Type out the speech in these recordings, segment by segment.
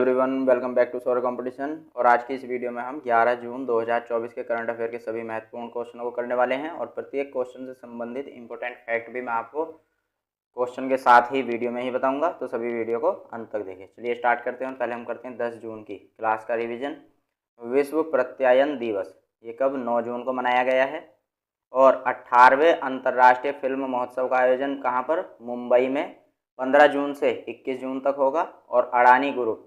Everyone, welcome back to सौर competition. और आज की इस वीडियो में हम 11 जून 2024 के करंट अफेयर के सभी महत्वपूर्ण क्वेश्चनों को करने वाले हैं और प्रत्येक क्वेश्चन से संबंधित इंपॉर्टेंट फैक्ट भी मैं आपको क्वेश्चन के साथ ही वीडियो में ही बताऊंगा, तो सभी वीडियो को अंत तक देखें। चलिए स्टार्ट करते हैं। पहले हम करते हैं 10 जून की क्लास का रिविजन। विश्व प्रत्यायन दिवस ये कब 9 जून को मनाया गया है। और 18वें अंतर्राष्ट्रीय फिल्म महोत्सव का आयोजन कहाँ पर, मुंबई में 15 जून से 21 जून तक होगा। और अडानी ग्रुप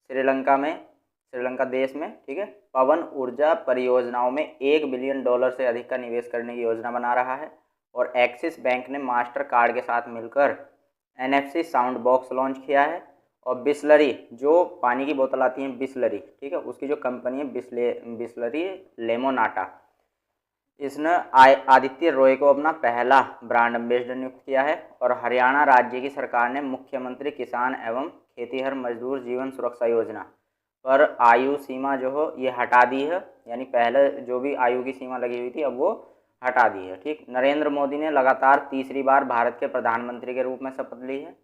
श्रीलंका देश में, ठीक है, पवन ऊर्जा परियोजनाओं में $1 बिलियन से अधिक का निवेश करने की योजना बना रहा है। और एक्सिस बैंक ने मास्टर कार्ड के साथ मिलकर NFC साउंड बॉक्स लॉन्च किया है। और बिसलरी, जो पानी की बोतल आती है बिसलरी, ठीक है, उसकी जो कंपनी है बिसलरी लेमोनाटा, इसने आदित्य रॉय को अपना पहला ब्रांड एम्बेसडर नियुक्त किया है। और हरियाणा राज्य की सरकार ने मुख्यमंत्री किसान एवं खेतीहर मजदूर जीवन सुरक्षा योजना पर आयु सीमा जो हो ये हटा दी है, यानी पहले जो भी आयु की सीमा लगी हुई थी अब वो हटा दी है। ठीक, नरेंद्र मोदी ने लगातार तीसरी बार भारत के प्रधानमंत्री के रूप में शपथ ली है।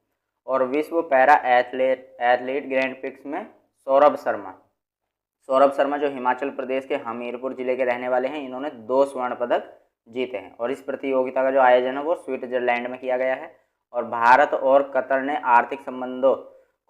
और विश्व पैरा एथलीट ग्रैंड प्रिक्स में सौरभ शर्मा जो हिमाचल प्रदेश के हमीरपुर जिले के रहने वाले हैं, इन्होंने 2 स्वर्ण पदक जीते हैं। और इस प्रतियोगिता का जो आयोजन है वो स्विट्जरलैंड में किया गया है। और भारत और कतर ने आर्थिक संबंधों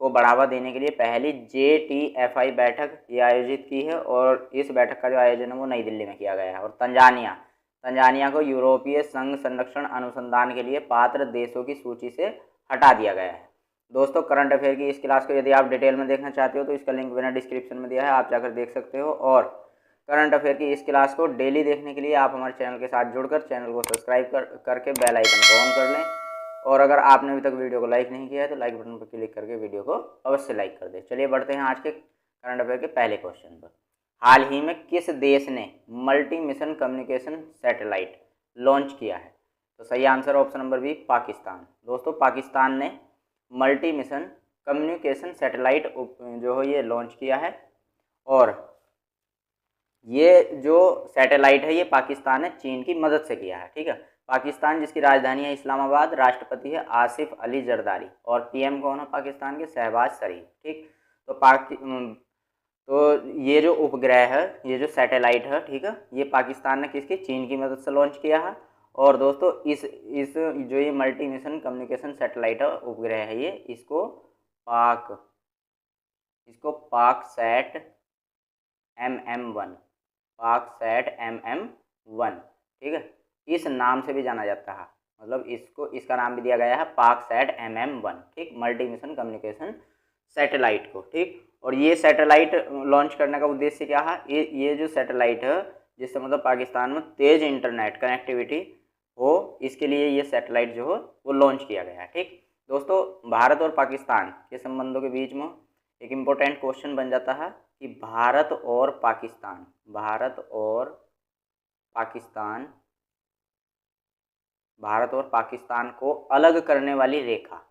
को बढ़ावा देने के लिए पहली JTFI बैठक ये आयोजित की है। और इस बैठक का जो आयोजन है वो नई दिल्ली में किया गया है। और तंजानिया को यूरोपीय संघ संरक्षण अनुसंधान के लिए पात्र देशों की सूची से हटा दिया गया है। दोस्तों, करंट अफेयर की इस क्लास को यदि आप डिटेल में देखना चाहते हो तो इसका लिंक मैंने डिस्क्रिप्शन में दिया है, आप जाकर देख सकते हो। और करंट अफेयर की इस क्लास को डेली देखने के लिए आप हमारे चैनल के साथ जुड़कर चैनल को सब्सक्राइब करके बेल आइकन को ऑन कर लें। और अगर आपने अभी तक वीडियो को लाइक नहीं किया है तो लाइक बटन पर क्लिक करके वीडियो को अवश्य लाइक कर दें। चलिए बढ़ते हैं आज के करंट अफेयर के पहले क्वेश्चन पर। हाल ही में किस देश ने multi mission communication satellite launch किया है? तो सही answer option number B, Pakistan. दोस्तों, पाकिस्तान ने मल्टी मिशन कम्युनिकेशन सैटेलाइट जो है ये लॉन्च किया है। और ये जो सैटेलाइट है ये पाकिस्तान ने चीन की मदद से किया है। ठीक है, पाकिस्तान जिसकी राजधानी है इस्लामाबाद, राष्ट्रपति है आसिफ अली जरदारी और PM कौन है पाकिस्तान के, शहबाज शरीफ। ठीक, तो ये जो उपग्रह है, ये जो सैटेलाइट है, ठीक है, ये पाकिस्तान ने किसकी, चीन की मदद से लॉन्च किया है। और दोस्तों इस जो ये मल्टी मिशन कम्युनिकेशन सैटेलाइट है, उपग्रह है ये, इसको पाकसैट MM1, ठीक है, इस नाम से भी जाना जाता है। मतलब इसका नाम भी दिया गया है पाकसैट MM1, ठीक, मल्टी मिशन कम्युनिकेशन सैटेलाइट को। ठीक, और ये सैटेलाइट लॉन्च करने का उद्देश्य क्या है, ये जो सैटेलाइट है जिससे मतलब पाकिस्तान में तेज इंटरनेट कनेक्टिविटी हो, इसके लिए ये सैटेलाइट जो हो वो लॉन्च किया गया है। ठीक दोस्तों, भारत और पाकिस्तान के संबंधों के बीच में एक इम्पोर्टेंट क्वेश्चन बन जाता है कि भारत और पाकिस्तान को अलग करने वाली रेखा,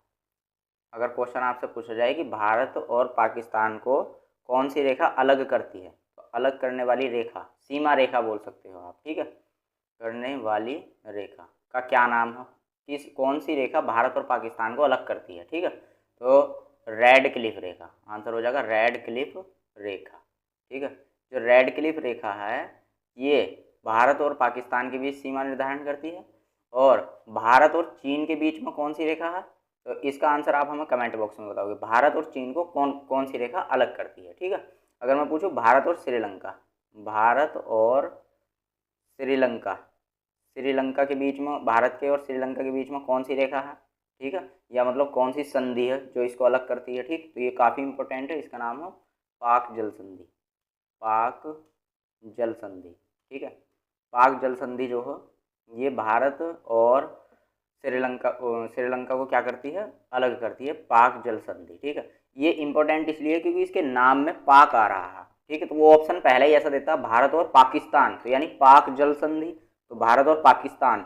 अगर क्वेश्चन आपसे पूछा जाए कि भारत और पाकिस्तान को कौन सी रेखा अलग करती है, तो अलग करने वाली रेखा, सीमा रेखा बोल सकते हो आप। ठीक है, करने वाली रेखा का क्या नाम है, कौन सी रेखा भारत और पाकिस्तान को अलग करती है? ठीक है, तो रेड क्लिफ रेखा आंसर हो जाएगा, रेड क्लिफ रेखा। ठीक है, जो रेड क्लिफ रेखा है ये भारत और पाकिस्तान के बीच सीमा निर्धारण करती है। और भारत और चीन के बीच में कौन सी रेखा है, तो इसका आंसर आप हमें कमेंट बॉक्स में बताओगे। भारत और चीन को कौन सी रेखा अलग करती है? ठीक है, अगर मैं पूछूं भारत और श्रीलंका के बीच में, भारत के और श्रीलंका के बीच में कौन सी रेखा है? ठीक है, या मतलब कौन सी संधि है जो इसको अलग करती है? ठीक, तो ये काफ़ी इंपॉर्टेंट है, इसका नाम है पाक जल संधि। ठीक है, पाक जल संधि जो है ये भारत और श्रीलंका को क्या करती है, अलग करती है, पाक जल संधि। ठीक है, ये इंपॉर्टेंट इसलिए क्योंकि इसके नाम में पाक आ रहा है। ठीक है, तो वो ऑप्शन पहले ही ऐसा देता है भारत और पाकिस्तान, तो यानी पाक जल संधि, तो भारत और पाकिस्तान।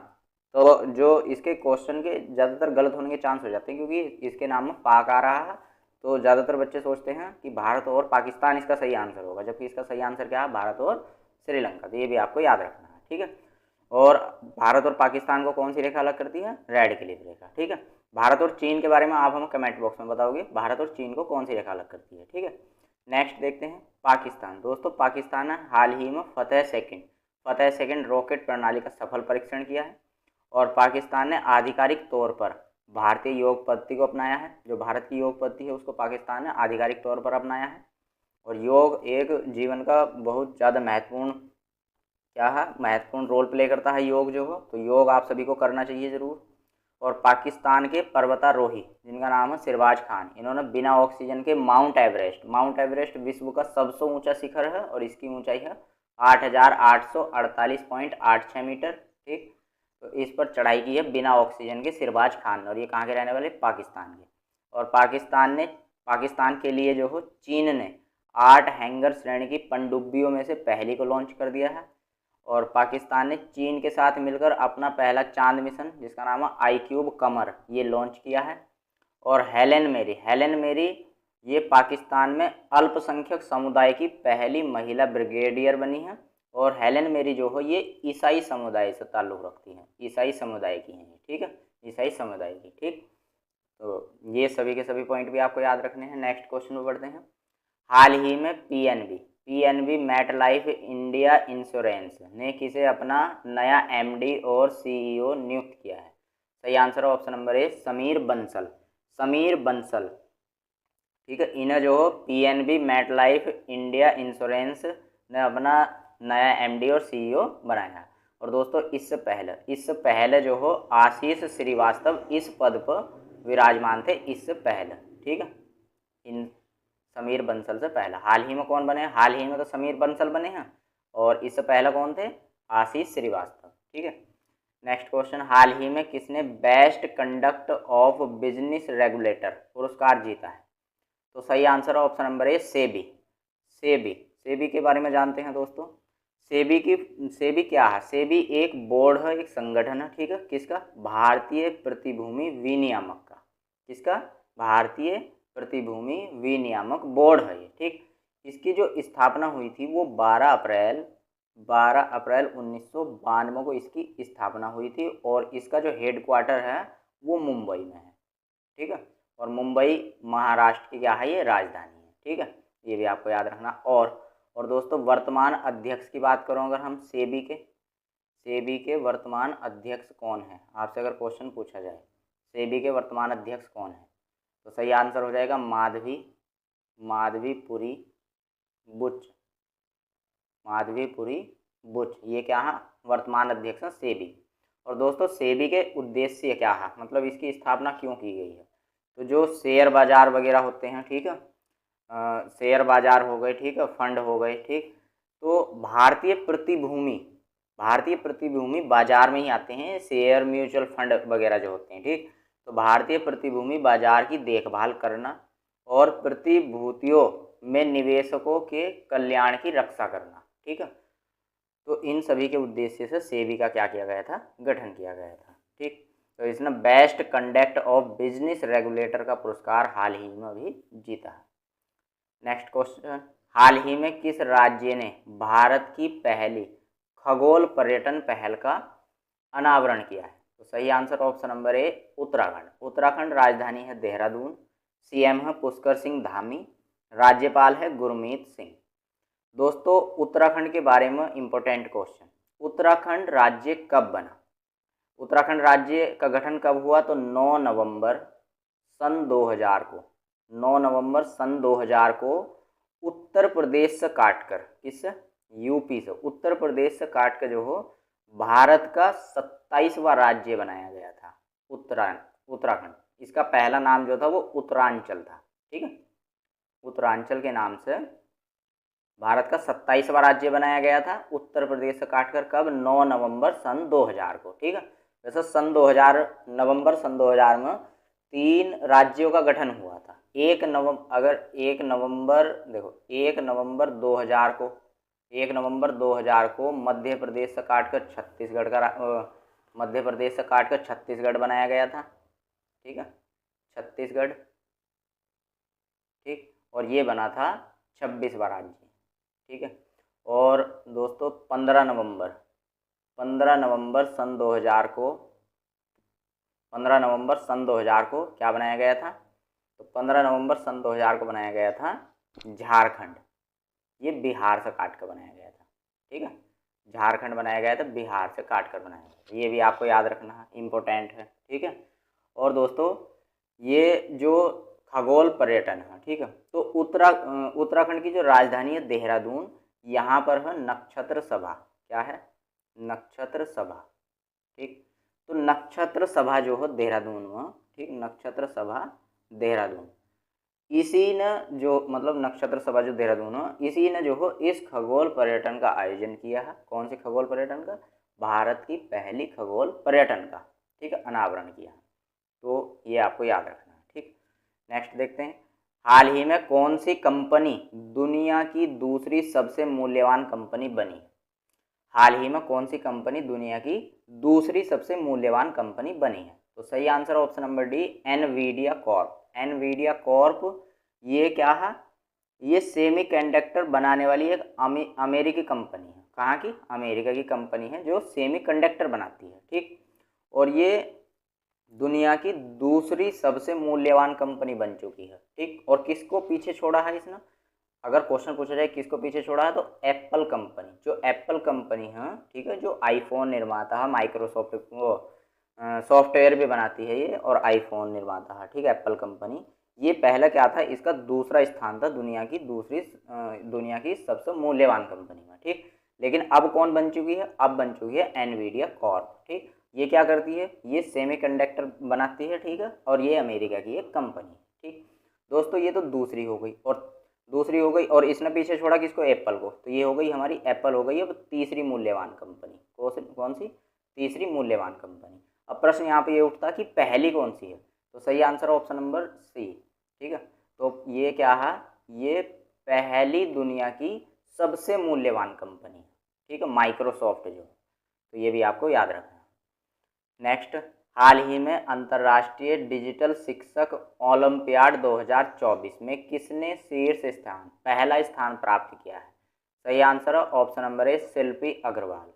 तो जो इसके क्वेश्चन के ज़्यादातर गलत होने के चांस हो जाते हैं क्योंकि इसके नाम में पाक आ रहा है, तो ज़्यादातर बच्चे सोचते हैं कि भारत और पाकिस्तान इसका सही आंसर होगा, जबकि इसका सही आंसर क्या है, भारत और श्रीलंका। तो ये भी आपको याद रखना है। ठीक है, और भारत और पाकिस्तान को कौन सी रेखा अलग करती है, रेड क्लिफ रेखा। ठीक है, भारत और चीन के बारे में आप हमें कमेंट बॉक्स में बताओगे, भारत और चीन को कौन सी रेखा अलग करती है। ठीक है, नेक्स्ट देखते हैं पाकिस्तान। दोस्तों पाकिस्तान ने हाल ही में फतेह सेकंड रॉकेट प्रणाली का सफल परीक्षण किया है और पाकिस्तान ने आधिकारिक तौर पर भारतीय योग पद्धति को अपनाया है। जो भारत की योग पद्धति है उसको पाकिस्तान ने आधिकारिक तौर पर अपनाया है। और योग एक जीवन का बहुत ज़्यादा महत्वपूर्ण रोल प्ले करता है योग जो हो, तो योग आप सभी को करना चाहिए ज़रूर। और पाकिस्तान के पर्वतारोही जिनका नाम है सिरवाज खान, इन्होंने बिना ऑक्सीजन के माउंट एवरेस्ट विश्व का सबसे ऊंचा शिखर है और इसकी ऊंचाई है 8,848.86 मीटर। ठीक, तो इस पर चढ़ाई की है बिना ऑक्सीजन के सिरवाज खान, और ये कहाँ के रहने वाले, पाकिस्तान के। और पाकिस्तान के लिए जो हो चीन ने 8 हैंगर श्रेणी की पनडुब्बियों में से पहली को लॉन्च कर दिया है। और पाकिस्तान ने चीन के साथ मिलकर अपना पहला चांद मिशन जिसका नाम है iCube कमर ये लॉन्च किया है। और हेलेन मेरी ये पाकिस्तान में अल्पसंख्यक समुदाय की पहली महिला ब्रिगेडियर बनी है। और हेलेन मेरी जो हो ये ईसाई समुदाय से ताल्लुक़ रखती हैं, ईसाई समुदाय की हैं, ठीक है, ईसाई समुदाय की। ठीक, तो ये सभी के सभी पॉइंट भी आपको याद रखने हैं। नेक्स्ट क्वेश्चन में बढ़ते हैं। हाल ही में PNB MetLife India insurance ने किसे अपना नया एमडी और सीईओ नियुक्त किया है? सही answer option number A Sameer Bansal. ठीक है, इन्हें जो हो PNB MetLife India insurance ने अपना नया एमडी और सीईओ बनाया है। और दोस्तों इससे पहले जो हो आशीष श्रीवास्तव इस पद पर विराजमान थे इससे पहले। ठीक है, इन समीर बंसल से पहला। हाल ही में कौन बने? हाल ही में तो समीर बंसल बने हैं, और इससे पहले कौन थे? आशीष श्रीवास्तव। ठीक है, नेक्स्ट क्वेश्चन। हाल ही में किसने best conduct of business regulator पुरस्कार जीता है? तो सही आंसर ऑप्शन नंबर ए सेबी के बारे में जानते हैं दोस्तों। सेबी क्या है? सेबी एक बोर्ड है, एक संगठन है। ठीक है, किसका? भारतीय प्रतिभूति विनियामक का। किसका? भारतीय प्रतिभूति विनियामक बोर्ड है ये। ठीक, इसकी जो स्थापना हुई थी वो 12 अप्रैल 1992 को इसकी स्थापना हुई थी, और इसका जो हेडक्वार्टर है वो मुंबई में है। ठीक है, और मुंबई महाराष्ट्र की क्या है? ये राजधानी है। ठीक है, ये भी आपको याद रखना। और दोस्तों वर्तमान अध्यक्ष की बात करूँ अगर हम सेबी के वर्तमान अध्यक्ष कौन है? आपसे अगर क्वेश्चन पूछा जाए सेबी के वर्तमान अध्यक्ष कौन है, तो सही आंसर हो जाएगा माधवीपुरी बुच। ये क्या है? वर्तमान अध्यक्ष है सेबी। और दोस्तों सेबी के उद्देश्य क्या है, मतलब इसकी स्थापना क्यों की गई है? तो जो शेयर बाजार वगैरह होते हैं, ठीक है, शेयर बाजार हो गए, ठीक है, फंड हो गए, ठीक, तो भारतीय प्रतिभूति बाजार में ही आते हैं शेयर, म्यूचुअल फंड वगैरह जो होते हैं। ठीक, तो भारतीय प्रतिभूति बाजार की देखभाल करना और प्रतिभूतियों में निवेशकों के कल्याण की रक्षा करना। ठीक है, तो इन सभी के उद्देश्य से सेबी का क्या किया गया था? गठन किया गया था। ठीक, तो इसने best conduct of business regulator का पुरस्कार हाल ही में अभी जीता है। Next question. हाल ही में किस राज्य ने भारत की पहली खगोल पर्यटन पहल का अनावरण किया है? तो सही आंसर ऑप्शन नंबर ए उत्तराखंड राजधानी है देहरादून, सीएम है पुष्कर सिंह धामी, राज्यपाल है गुरमीत सिंह। दोस्तों उत्तराखंड के बारे में इम्पोर्टेंट क्वेश्चन, उत्तराखंड राज्य कब बना? उत्तराखंड राज्य का गठन कब हुआ? तो 9 नवंबर सन 2000 को उत्तर प्रदेश से काटकर, किस? यूपी से, उत्तर प्रदेश से काटकर जो हो भारत का 27वां राज्य बनाया गया था उत्तराखंड। इसका पहला नाम जो था वो उत्तरांचल था। ठीक है, उत्तरांचल के नाम से भारत का 27वां राज्य बनाया गया था उत्तर प्रदेश से काटकर। कब? 9 नवंबर सन 2000 को। ठीक है, वैसे नवंबर सन 2000 में 3 राज्यों का गठन हुआ था। 1 नवंबर 2000 को मध्य प्रदेश से काटकर छत्तीसगढ़ बनाया गया था। ठीक है, छत्तीसगढ़। ठीक, और ये बना था 26वां राज्य। ठीक है, और दोस्तों 15 नवंबर सन 2000 को क्या बनाया गया था? तो 15 नवंबर सन 2000 को बनाया गया था झारखंड, ये बिहार से काट कर बनाया गया था। ठीक है, झारखंड बनाया गया था, बिहार से काट कर बनाया गया था। ये भी आपको याद रखना है, इम्पोर्टेंट है। ठीक है, और दोस्तों ये जो खगोल पर्यटन है, ठीक है, तो उत्तराखंड की जो राजधानी है देहरादून, यहाँ पर है नक्षत्र सभा। क्या है? नक्षत्र सभा। ठीक, तो नक्षत्र सभा जो है देहरादून में, ठीक, नक्षत्र सभा देहरादून, इसी ने जो मतलब नक्षत्र सभा जो देहरादून है, इसी ने जो है इस खगोल पर्यटन का आयोजन किया है। कौन से खगोल पर्यटन का? भारत की पहली खगोल पर्यटन का, ठीक है, अनावरण किया। तो ये आपको याद रखना है। ठीक, नेक्स्ट देखते हैं। हाल ही में कौन सी कंपनी दुनिया की दूसरी सबसे मूल्यवान कंपनी बनी? हाल ही में कौन सी कंपनी दुनिया की दूसरी सबसे मूल्यवान कंपनी बनी है? तो सही answer option number D, Nvidia Corp. Nvidia Corp ये क्या है? ये सेमीकंडक्टर बनाने वाली एक अमेरिकी कंपनी है। कहाँ की? अमेरिका की कंपनी है जो सेमीकंडक्टर बनाती है। ठीक, और ये दुनिया की दूसरी सबसे मूल्यवान कंपनी बन चुकी है। ठीक, और किसको पीछे छोड़ा है इसने? अगर क्वेश्चन पूछा जाए किसको पीछे छोड़ा है, तो एप्पल कंपनी। जो एप्पल कंपनी है, ठीक है, जो आईफोन निर्माता है, माइक्रोसॉफ्ट वो सॉफ्टवेयर भी बनाती है ये, और आईफोन निर्माता है, ठीक है, एप्पल कंपनी। ये पहला क्या था? इसका दूसरा स्थान था दुनिया की सबसे मूल्यवान कंपनी में। ठीक, लेकिन अब कौन बन चुकी है? अब बन चुकी है एनवीडिया कॉर्प। ठीक, ये क्या करती है? ये सेमीकंडक्टर बनाती है। ठीक है, और ये अमेरिका की एक कंपनी। ठीक दोस्तों, ये तो दूसरी हो गई, और इसने पीछे छोड़ा किसको? एप्पल को। तो ये हो गई हमारी, एप्पल हो गई अब तीसरी मूल्यवान कंपनी। कौन सी? तीसरी मूल्यवान कंपनी। अब प्रश्न यहाँ पे ये उठता कि पहली कौन सी है? तो सही आंसर ऑप्शन नंबर सी। ठीक है, तो ये क्या है? ये पहली दुनिया की सबसे मूल्यवान कंपनी है। ठीक है, माइक्रोसॉफ्ट जो। तो ये भी आपको याद रखना है। नेक्स्ट, हाल ही में अंतर्राष्ट्रीय डिजिटल शिक्षक ओलंपियाड 2024 में किसने पहला स्थान प्राप्त किया है? सही आंसर है ऑप्शन नंबर ए, शिल्पी अग्रवाल।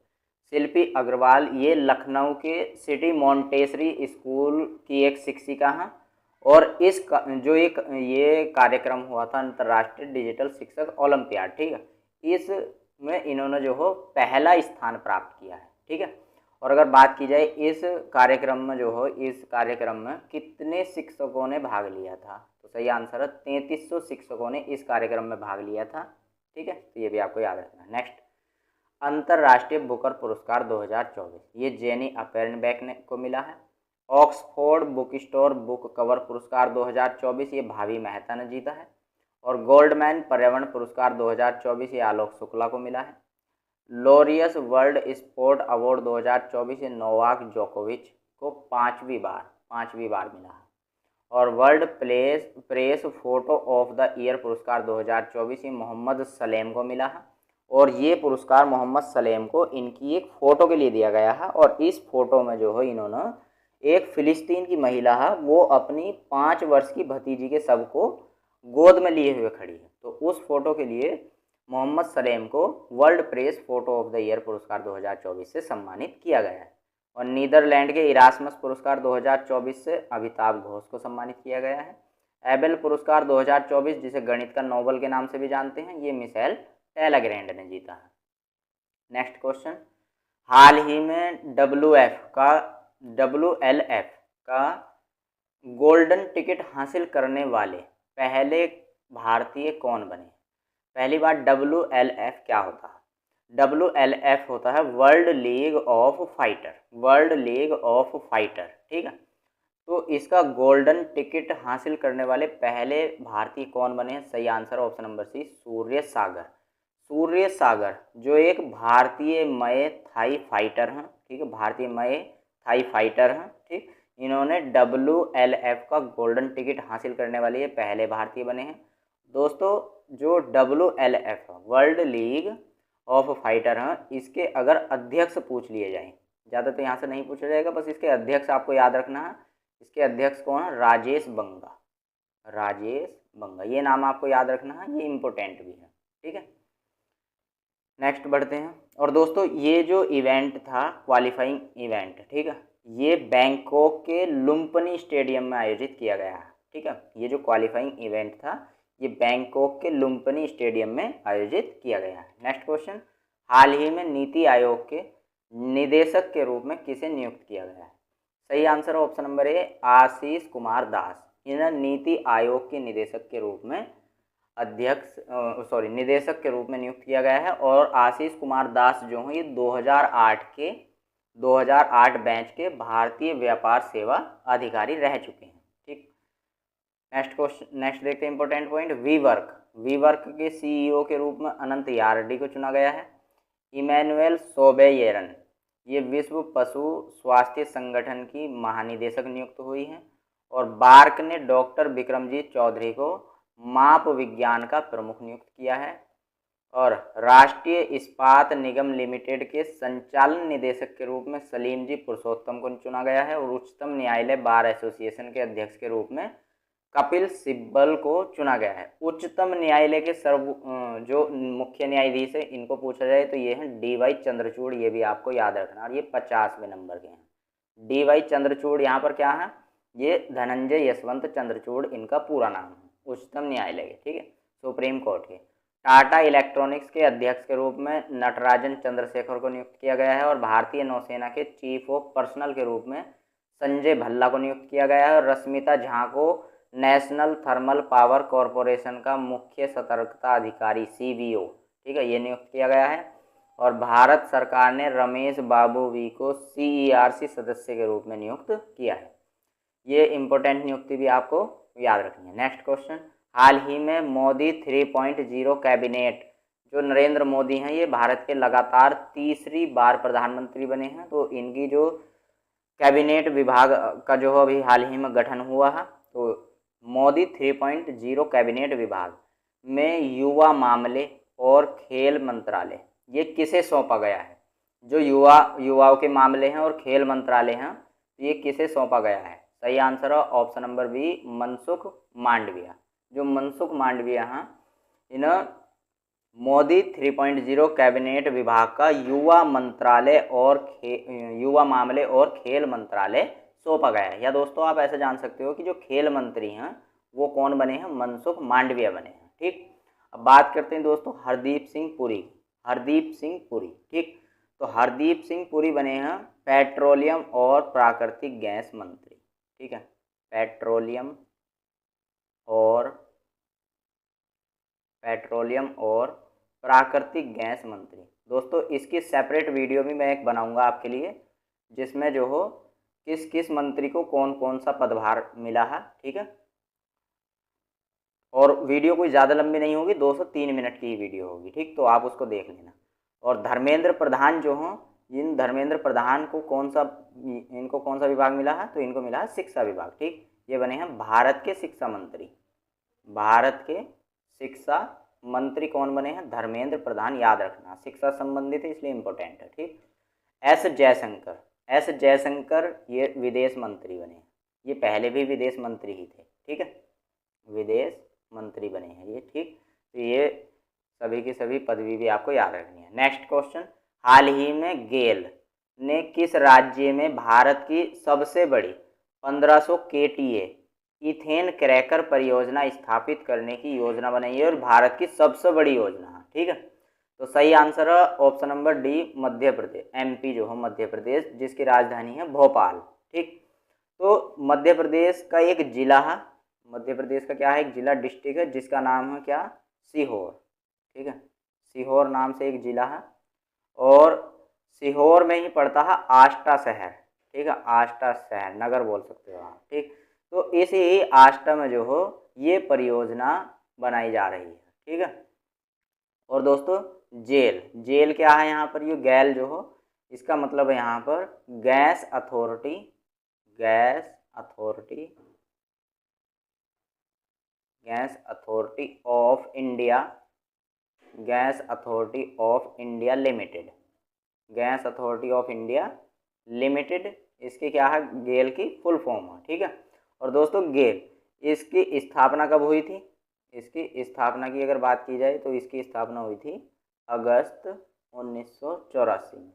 शिल्पी अग्रवाल ये लखनऊ के सिटी मॉन्टेसरी स्कूल की एक शिक्षिका हैं, और जो एक ये कार्यक्रम हुआ था अंतर्राष्ट्रीय डिजिटल शिक्षक ओलंपियाड, ठीक है, इसमें इन्होंने जो हो पहला स्थान प्राप्त किया है। ठीक है, और अगर बात की जाए इस कार्यक्रम में कितने शिक्षकों ने भाग लिया था? तो सही आंसर है 3300 शिक्षकों ने इस कार्यक्रम में भाग लिया था। ठीक है, तो ये भी आपको याद रखना है। नेक्स्ट, अंतर्राष्ट्रीय बुकर पुरस्कार 2024 ये जेनी अपेर्नबेक को मिला है। Oxford book store book cover पुरस्कार 2024 ये भावी मेहता ने जीता है। और गोल्डमैन पर्यावरण पुरस्कार 2024 ये आलोक शुक्ला को मिला है। लोरियस वर्ल्ड स्पोर्ट अवार्ड 2024 ये नोवाक जोकोविच को पांचवी बार मिला है। और world press photo of the year पुरस्कार 2024 ये मोहम्मद सलेम को मिला है। और ये पुरस्कार मोहम्मद सलेम को इनकी एक फ़ोटो के लिए दिया गया है, और इस फोटो में जो है इन्होंने एक फ़िलिस्तीन की महिला है, वो अपनी 5 वर्ष की भतीजी के शव को गोद में लिए हुए खड़ी है। तो उस फोटो के लिए मोहम्मद सलेम को world press photo of the year पुरस्कार 2024 से सम्मानित किया गया है। और नीदरलैंड के इरास्मस पुरस्कार 2024 से अमिताभ घोष को सम्मानित किया गया है। एबेल पुरस्कार 2024 जिसे गणित का नोबेल के नाम से भी जानते हैं, ये मिशेल टेलग्रैंड ने जीता है। नेक्स्ट क्वेश्चन, हाल ही में WLF का गोल्डन टिकट हासिल करने वाले पहले भारतीय कौन बने? पहली बार WLF क्या होता है? WLF होता है वर्ल्ड लीग ऑफ फाइटर। ठीक है, तो इसका गोल्डन टिकट हासिल करने वाले पहले भारतीय कौन बने हैं? सही आंसर ऑप्शन नंबर सी, सूर्य सागर जो एक भारतीय मय थाई फाइटर हैं। ठीक है, भारतीय मय थाई फाइटर हैं। ठीक, इन्होंने WLF का गोल्डन टिकट हासिल करने वाले ये पहले भारतीय बने हैं। दोस्तों, जो WLF world league of fighter हैं, इसके अगर अध्यक्ष पूछ लिए जाएं, ज़्यादा तो यहाँ से नहीं पूछा जाएगा, बस इसके अध्यक्ष आपको याद रखना है। इसके अध्यक्ष कौन है? राजेश बंगा, ये नाम आपको याद रखना है, ये इम्पोर्टेंट भी है। ठीक है, नेक्स्ट बढ़ते हैं। और दोस्तों, ये जो इवेंट था क्वालिफाइंग इवेंट, ठीक है, ये बैंकॉक के लुम्पिनी स्टेडियम में आयोजित किया गया है। ठीक है, ये जो क्वालिफाइंग इवेंट था ये बैंकॉक के लुम्पिनी स्टेडियम में आयोजित किया गया है। नेक्स्ट क्वेश्चन, हाल ही में नीति आयोग के निदेशक के रूप में किसे नियुक्त किया गया है? सही आंसर ऑप्शन नंबर ए, आशीष कुमार दास। इन्हें नीति आयोग के निदेशक के रूप में निदेशक के रूप में नियुक्त किया गया है। और आशीष कुमार दास जो हैं ये 2008 बैच के भारतीय व्यापार सेवा अधिकारी रह चुके हैं। ठीक, नेक्स्ट क्वेश्चन, नेक्स्ट देखते हैं इंपॉर्टेंट पॉइंट, वीवर्क के सीईओ के रूप में अनंत यार्डी को चुना गया है। इमैनुअल सोबेयरन ये विश्व पशु स्वास्थ्य संगठन की महानिदेशक नियुक्त हुई हैं। और बार्क ने डॉक्टर विक्रमजीत चौधरी को माप विज्ञान का प्रमुख नियुक्त किया है। और राष्ट्रीय इस्पात निगम लिमिटेड के संचालन निदेशक के रूप में सलीम जी पुरुषोत्तम को चुना गया है। और उच्चतम न्यायालय बार एसोसिएशन के अध्यक्ष के रूप में कपिल सिब्बल को चुना गया है। उच्चतम न्यायालय के जो मुख्य न्यायाधीश है इनको पूछा जाए तो ये हैं DY चंद्रचूड़, ये भी आपको याद रखना। और ये 50वें नंबर के हैं। DY चंद्रचूड़ यहाँ पर क्या है, ये धनंजय यशवंत चंद्रचूड़ इनका पूरा नाम है, उच्चतम न्यायालय के, ठीक है, सुप्रीम कोर्ट के। टाटा इलेक्ट्रॉनिक्स के अध्यक्ष के रूप में नटराजन चंद्रशेखर को नियुक्त किया गया है। और भारतीय नौसेना के चीफ ऑफ पर्सनल के रूप में संजय भल्ला को नियुक्त किया गया है। और रश्मिता झा को नेशनल थर्मल पावर कॉरपोरेशन का मुख्य सतर्कता अधिकारी CBO, ठीक है, ये नियुक्त किया गया है। और भारत सरकार ने रमेश बाबू वी को CERC सदस्य के रूप में नियुक्त किया है। ये इंपॉर्टेंट नियुक्ति भी आपको याद रखनी है। नेक्स्ट क्वेश्चन, हाल ही में मोदी 3.0 कैबिनेट, जो नरेंद्र मोदी हैं ये भारत के लगातार तीसरी बार प्रधानमंत्री बने हैं। तो इनकी जो कैबिनेट विभाग का जो अभी हाल ही में गठन हुआ है, तो मोदी 3.0 कैबिनेट विभाग में युवा मामले और खेल मंत्रालय ये किसे सौंपा गया है? जो युवाओं के मामले हैं और खेल मंत्रालय हैं ये किसे सौंपा गया है? सही आंसर है option number B, Mansukh Mandaviya. जो मनसुख मांडविया हैं इन्हें मोदी 3.0 कैबिनेट विभाग का युवा मंत्रालय और युवा मामले और खेल मंत्रालय सौंपा गया है। या दोस्तों आप ऐसे जान सकते हो कि जो खेल मंत्री हैं वो कौन बने हैं? मनसुख मांडविया बने हैं। ठीक, अब बात करते हैं दोस्तों हरदीप सिंह पुरी। ठीक, तो हरदीप सिंह पुरी बने हैं पेट्रोलियम और प्राकृतिक गैस मंत्री। ठीक है, पेट्रोलियम और प्राकृतिक गैस मंत्री। दोस्तों इसकी सेपरेट वीडियो भी मैं एक बनाऊंगा आपके लिए, जिसमें जो हो किस किस मंत्री को कौन कौन सा पदभार मिला है। ठीक है, और वीडियो कोई ज़्यादा लंबी नहीं होगी, 2 से 3 मिनट की ही वीडियो होगी। ठीक, तो आप उसको देख लेना। और धर्मेंद्र प्रधान जो हों, इन धर्मेंद्र प्रधान को इनको कौन सा विभाग मिला है? तो इनको मिला है शिक्षा विभाग। ठीक, ये बने हैं भारत के शिक्षा मंत्री। भारत के शिक्षा मंत्री कौन बने हैं? धर्मेंद्र प्रधान, याद रखना, शिक्षा संबंधित है इसलिए इम्पोर्टेंट है। ठीक, एस जयशंकर ये विदेश मंत्री बने हैं। ये पहले भी विदेश मंत्री ही थे। ठीक है, विदेश मंत्री बने हैं ये। ठीक, तो ये सभी की सभी पदवी भी आपको याद रखनी है। नेक्स्ट क्वेश्चन, हाल ही में गेल ने किस राज्य में भारत की सबसे बड़ी 1500 KTA इथेन क्रैकर परियोजना स्थापित करने की योजना बनाई है? और भारत की सबसे बड़ी योजना है। ठीक है, तो सही आंसर है option number D, Madhya Pradesh, MP जो है मध्य प्रदेश, जिसकी राजधानी है भोपाल। ठीक, तो मध्य प्रदेश का एक जिला है, मध्य प्रदेश का क्या है? एक जिला, डिस्ट्रिक्ट है, जिसका नाम है क्या? सीहोर। ठीक है, सीहोर नाम से एक जिला है। और सीहोर में ही पड़ता है आष्टा शहर। ठीक है, आष्टा शहर, नगर बोल सकते हो आप। ठीक, तो इसी आष्टा में जो हो ये परियोजना बनाई जा रही है। ठीक है, और दोस्तों जेल क्या है यहाँ पर? ये गैल जो हो इसका मतलब है यहाँ पर gas authority of India limited. Gas authority of India limited इसकी क्या है? गेल की फुल फॉर्म है। ठीक है, और दोस्तों गेल इसकी स्थापना कब हुई थी? इसकी स्थापना की अगर बात की जाए तो इसकी स्थापना हुई थी अगस्त 1984 में।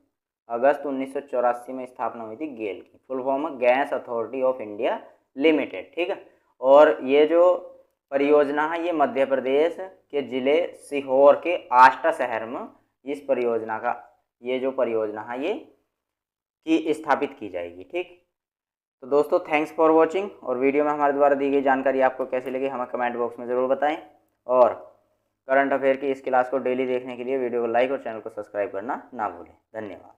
अगस्त 1984 में स्थापना हुई थी गेल की। फुल फॉर्म है gas authority of India limited. ठीक है, और ये जो परियोजना है ये मध्य प्रदेश के ज़िले सीहोर के आष्टा शहर में इस परियोजना का ये जो परियोजना है ये की स्थापित की जाएगी। ठीक, तो दोस्तों थैंक्स फॉर वॉचिंग, और वीडियो में हमारे द्वारा दी गई जानकारी आपको कैसी लगी हमें कमेंट बॉक्स में ज़रूर बताएं, और करंट अफेयर की इस क्लास को डेली देखने के लिए वीडियो को लाइक और चैनल को सब्सक्राइब करना ना भूलें। धन्यवाद।